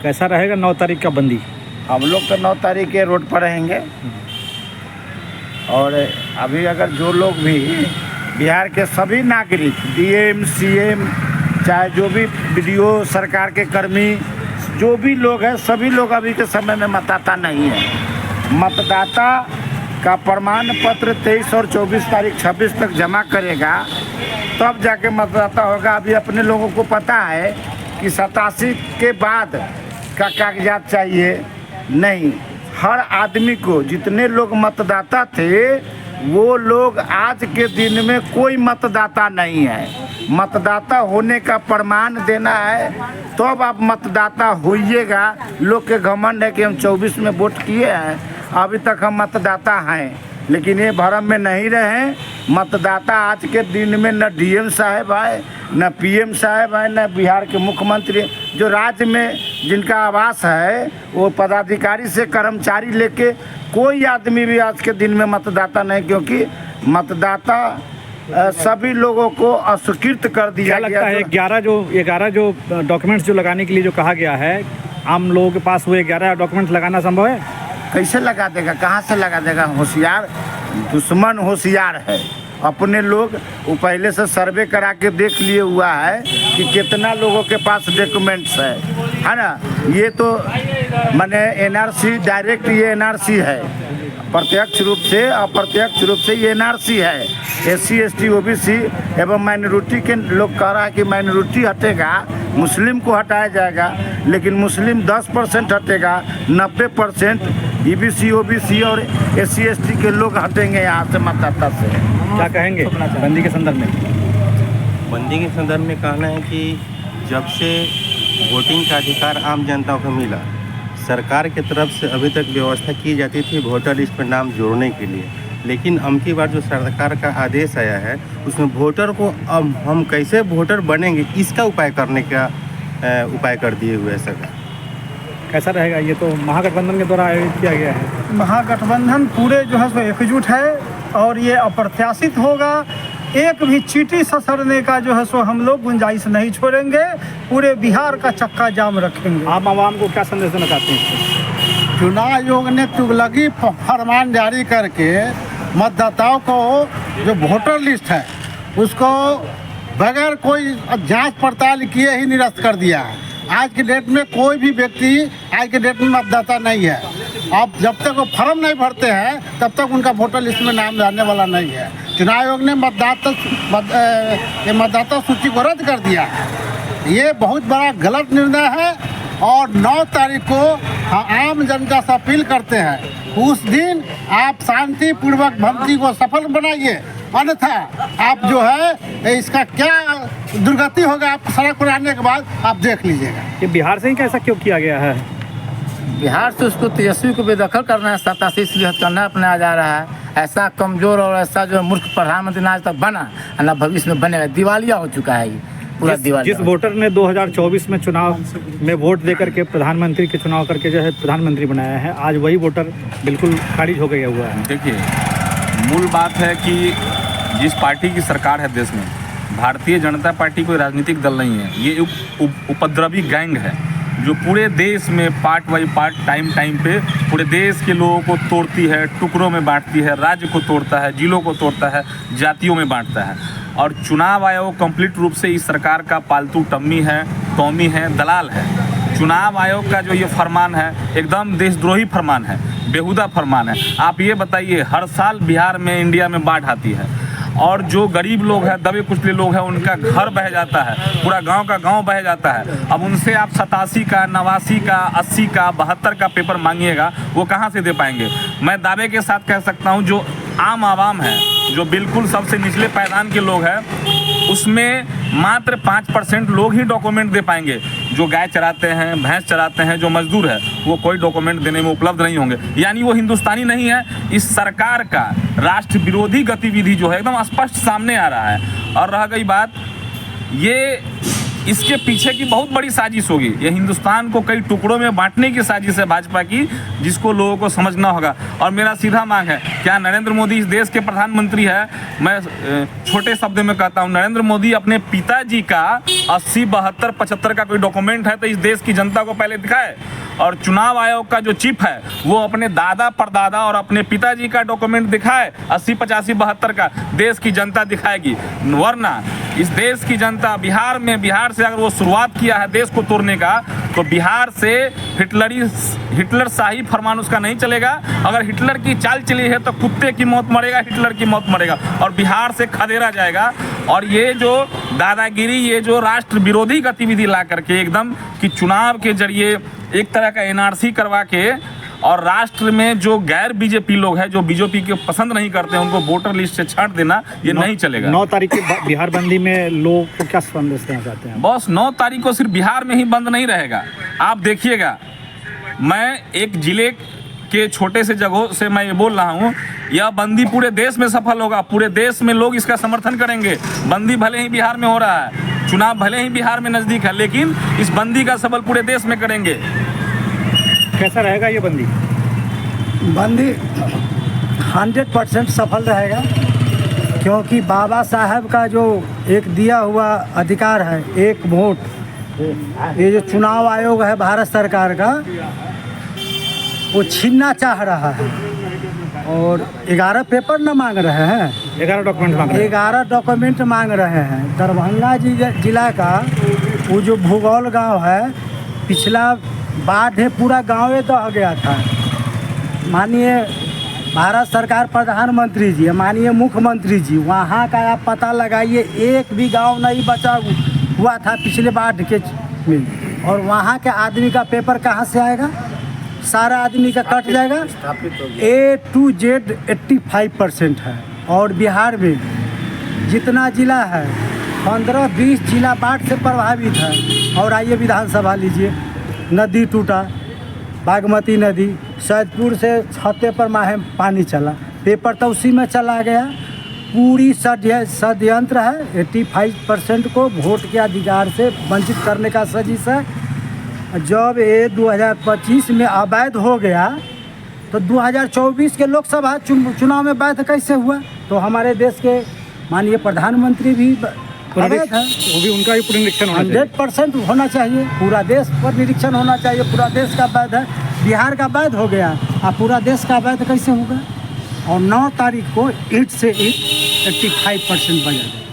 कैसा रहेगा 9 तारीख का बंदी? हम लोग तो 9 तारीख के रोड पर रहेंगे। और अभी अगर जो लोग भी बिहार के सभी नागरिक, डीएम सीएम, चाहे जो भी वीडियो सरकार के कर्मी, जो भी लोग हैं, सभी लोग अभी के समय में मतदाता नहीं है। मतदाता का प्रमाण पत्र 23 और 24 तारीख 26 तक जमा करेगा, तब जाके मतदाता होगा। अभी अपने लोगों को पता है कि 87 के बाद का कागजात चाहिए, नहीं। हर आदमी को, जितने लोग मतदाता थे वो लोग आज के दिन में कोई मतदाता नहीं है। मतदाता होने का प्रमाण देना है, तब आप मतदाता होइएगा। लोग के घमंड है कि हम 24 में वोट किए हैं, अभी तक हम मतदाता हैं, लेकिन ये भरम में नहीं रहे। मतदाता आज के दिन में न डीएम साहब है, न पीएम साहब है, न बिहार के मुख्यमंत्री। जो राज्य में जिनका आवास है वो पदाधिकारी से कर्मचारी लेके कोई आदमी भी आज के दिन में मतदाता नहीं, क्योंकि मतदाता सभी लोगों को अस्वीकृत कर दिया गया। लगता है 11 जो डॉक्यूमेंट्स जो लगाने के लिए जो कहा गया है, आम लोगों के पास वो 11 डॉक्यूमेंट्स लगाना संभव है? कैसे लगा देगा, कहाँ से लगा देगा? होशियार दुश्मन होशियार है। अपने लोग वो पहले से सर्वे करा के देख लिए हुआ है कि कितना लोगों के पास डॉक्यूमेंट्स है ना। ये तो माने एनआरसी, डायरेक्ट ये एनआरसी है, प्रत्यक्ष रूप से, अप्रत्यक्ष रूप से ये एनआरसी है। एससी एसटी ओबीसी एवं माइनॉरिटी के लोग कह रहा है कि माइनॉरिटी हटेगा, मुस्लिम को हटाया जाएगा, लेकिन मुस्लिम 10% हटेगा, 90% ईबीसी ओबीसी और एससी एसटी के लोग हटेंगे यहाँ से मतदाता से। क्या कहेंगे बंदी के संदर्भ में? बंदी के संदर्भ में कहना है कि जब से वोटिंग का अधिकार आम जनता को मिला, सरकार की तरफ से अभी तक व्यवस्था की जाती थी वोटर लिस्ट पर नाम जोड़ने के लिए, लेकिन अबकी बार जो सरकार का आदेश आया है उसमें वोटर को अब हम कैसे वोटर बनेंगे इसका उपाय करने का उपाय कर दिए हुए है सरकार। कैसा रहेगा? ये तो महागठबंधन के द्वारा आयोजित किया गया है। महागठबंधन पूरे जो है सो एकजुट है और ये अप्रत्याशित होगा। एक भी चींटी ससरने का जो है सो हम लोग गुंजाइश नहीं छोड़ेंगे। पूरे बिहार का चक्का जाम रखेंगे। आप आवाम को क्या संदेश देना चाहते हैं? चुनाव आयोग ने तुगलकी फरमान जारी करके मतदाताओं को जो वोटर लिस्ट है उसको बगैर कोई जांच पड़ताल किए ही निरस्त कर दिया है। आज की डेट में कोई भी व्यक्ति आज के डेट में मतदाता नहीं है। अब जब तक वो फॉर्म नहीं भरते हैं तब तक उनका वोटर लिस्ट में नाम आने वाला नहीं है। चुनाव आयोग ने मतदाता सूची को रद्द कर दिया है। ये बहुत बड़ा गलत निर्णय है और 9 तारीख को आम जनता से अपील करते हैं उस दिन आप शांतिपूर्वक भर्ती को सफल बनाइए, अन्यथा आप जो है इसका क्या दुर्गति होगा आप सड़क पर आने के बाद आप देख लीजिएगा। ये बिहार से ही कैसा क्यों किया गया है? बिहार से उसको तेजस्वी को बेदखल करना है, 87 से करना अपनाया जा रहा है। ऐसा कमजोर और ऐसा जो मूर्ख प्रधानमंत्री आज तक बना ना भविष्य में बनेगा। दिवालिया हो चुका है ये पूरा दिवालिया। जिस वोटर ने 2024 में चुनाव में वोट दे करके प्रधानमंत्री के चुनाव करके जो है प्रधानमंत्री बनाया है, आज वही वोटर बिल्कुल खारिज हो गया हुआ है। देखिए, मूल बात है कि जिस पार्टी की सरकार है देश में, भारतीय जनता पार्टी कोई राजनीतिक दल नहीं है। ये उपद्रवी गैंग है जो पूरे देश में पार्ट बाई पार्ट टाइम पे पूरे देश के लोगों को तोड़ती है, टुकड़ों में बांटती है, राज्य को तोड़ता है, जिलों को तोड़ता है, जातियों में बांटता है। और चुनाव आयोग कंप्लीट रूप से इस सरकार का पालतू टम्मी है, टॉमी है, दलाल है। चुनाव आयोग का जो ये फरमान है एकदम देशद्रोही फरमान है, बेहुदा फरमान है। आप ये बताइए, हर साल बिहार में, इंडिया में बाढ़ आती है और जो गरीब लोग हैं, दबे कुचले लोग हैं, उनका घर बह जाता है, पूरा गांव का गांव बह जाता है। अब उनसे आप 87 का, 89 का, 80 का, 72 का पेपर मांगिएगा, वो कहां से दे पाएंगे? मैं दावे के साथ कह सकता हूं जो आम आवाम है, जो बिल्कुल सबसे निचले पायदान के लोग हैं, उसमें मात्र 5% लोग ही डॉक्यूमेंट दे पाएंगे। जो गाय चराते हैं, भैंस चराते हैं, जो मजदूर है, वो कोई डॉक्यूमेंट देने में उपलब्ध नहीं होंगे। यानी वो हिंदुस्तानी नहीं है। इस सरकार का राष्ट्र विरोधी गतिविधि जो है एकदम स्पष्ट सामने आ रहा है। और रह गई बात, ये इसके पीछे की बहुत बड़ी साजिश होगी। ये हिंदुस्तान को कई टुकड़ों में बांटने की साजिश है भाजपा की, जिसको लोगों को समझना होगा। और मेरा सीधा मांग है, क्या नरेंद्र मोदी इस देश के प्रधानमंत्री है? मैं छोटे शब्द में कहता हूँ, नरेंद्र मोदी अपने पिताजी का 80, 72, 75 का कोई डॉक्यूमेंट है तो इस देश की जनता को पहले दिखाए। और चुनाव आयोग का जो चीफ है वो अपने दादा परदादा और अपने पिताजी का डॉक्यूमेंट दिखाए, 80, 85, 72 का, देश की जनता दिखाएगी। वरना इस देश की जनता बिहार से अगर वो शुरुआत किया है देश को तोड़ने का, तो बिहार से हिटलर शाही फरमान उसका नहीं चलेगा। अगर हिटलर की चाल चली है तो कुत्ते की मौत मरेगा, हिटलर की मौत मरेगा और बिहार से खदेड़ा जाएगा। और ये जो दादागिरी, ये जो राष्ट्र विरोधी गतिविधि ला करके एकदम कि चुनाव के जरिए एक तरह का एनआरसी करवा के और राष्ट्र में जो गैर बीजेपी लोग हैं, जो बीजेपी को पसंद नहीं करते हैं, उनको वोटर लिस्ट से छांट देना, ये नहीं चलेगा। 9 तारीख की बिहार बंदी में लोग को क्या संदेश देना चाहते हैं? बस 9 तारीख को सिर्फ बिहार में ही बंद नहीं रहेगा। आप देखिएगा, मैं एक जिले के छोटे से जगहों से मैं ये बोल रहा हूँ, यह बंदी पूरे देश में सफल होगा, पूरे देश में लोग इसका समर्थन करेंगे। बंदी भले ही बिहार में हो रहा है, चुनाव भले ही बिहार में नज़दीक है, लेकिन इस बंदी का सफल पूरे देश में करेंगे। कैसा रहेगा ये बंदी? बंदी 100% सफल रहेगा, क्योंकि बाबा साहब का जो एक दिया हुआ अधिकार है, एक वोट, ये जो चुनाव आयोग है भारत सरकार का, वो छीनना चाह रहा है। और 11 पेपर न मांग रहे हैं, 11 डॉक्यूमेंट मांग रहे हैं। 11 डॉक्यूमेंट मांग रहे हैं। दरभंगा जिला का वो जो भूगोल गांव है, पिछला बाढ़ है, पूरा गाँव दह गया था। माननीय भारत सरकार प्रधानमंत्री जी, माननीय मुख्यमंत्री जी, वहाँ का आप पता लगाइए, एक भी गांव नहीं बचा हुआ था पिछले बाढ़ के में। और वहाँ के आदमी का पेपर कहाँ से आएगा? सारा आदमी का कट जाएगा। A to Z 85% है। और बिहार में जितना जिला है, 15-20 जिला बाढ़ से प्रभावित है। और आइए विधानसभा लीजिए, नदी टूटा, बागमती नदी, सैदपुर से छते पर माहे पानी चला, पेपर तो उसी में चला गया। पूरी षड्यंत्र है। 85% को वोट के अधिकार से वंचित करने का साजिश है। जब ये 2025 में अवैध हो गया तो 2024 के लोकसभा चुनाव में वैध कैसे हुआ? तो हमारे देश के माननीय प्रधानमंत्री भी अवैध है, वो भी उनका ही पूरा निरीक्षण होना चाहिए। 100% होना चाहिए। पूरा देश पर निरीक्षण होना चाहिए। पूरा देश का वैध है, बिहार का वैध हो गया, अब पूरा देश का वैध कैसे होगा? और 9 तारीख को ईंट से ईंट 85% बजा।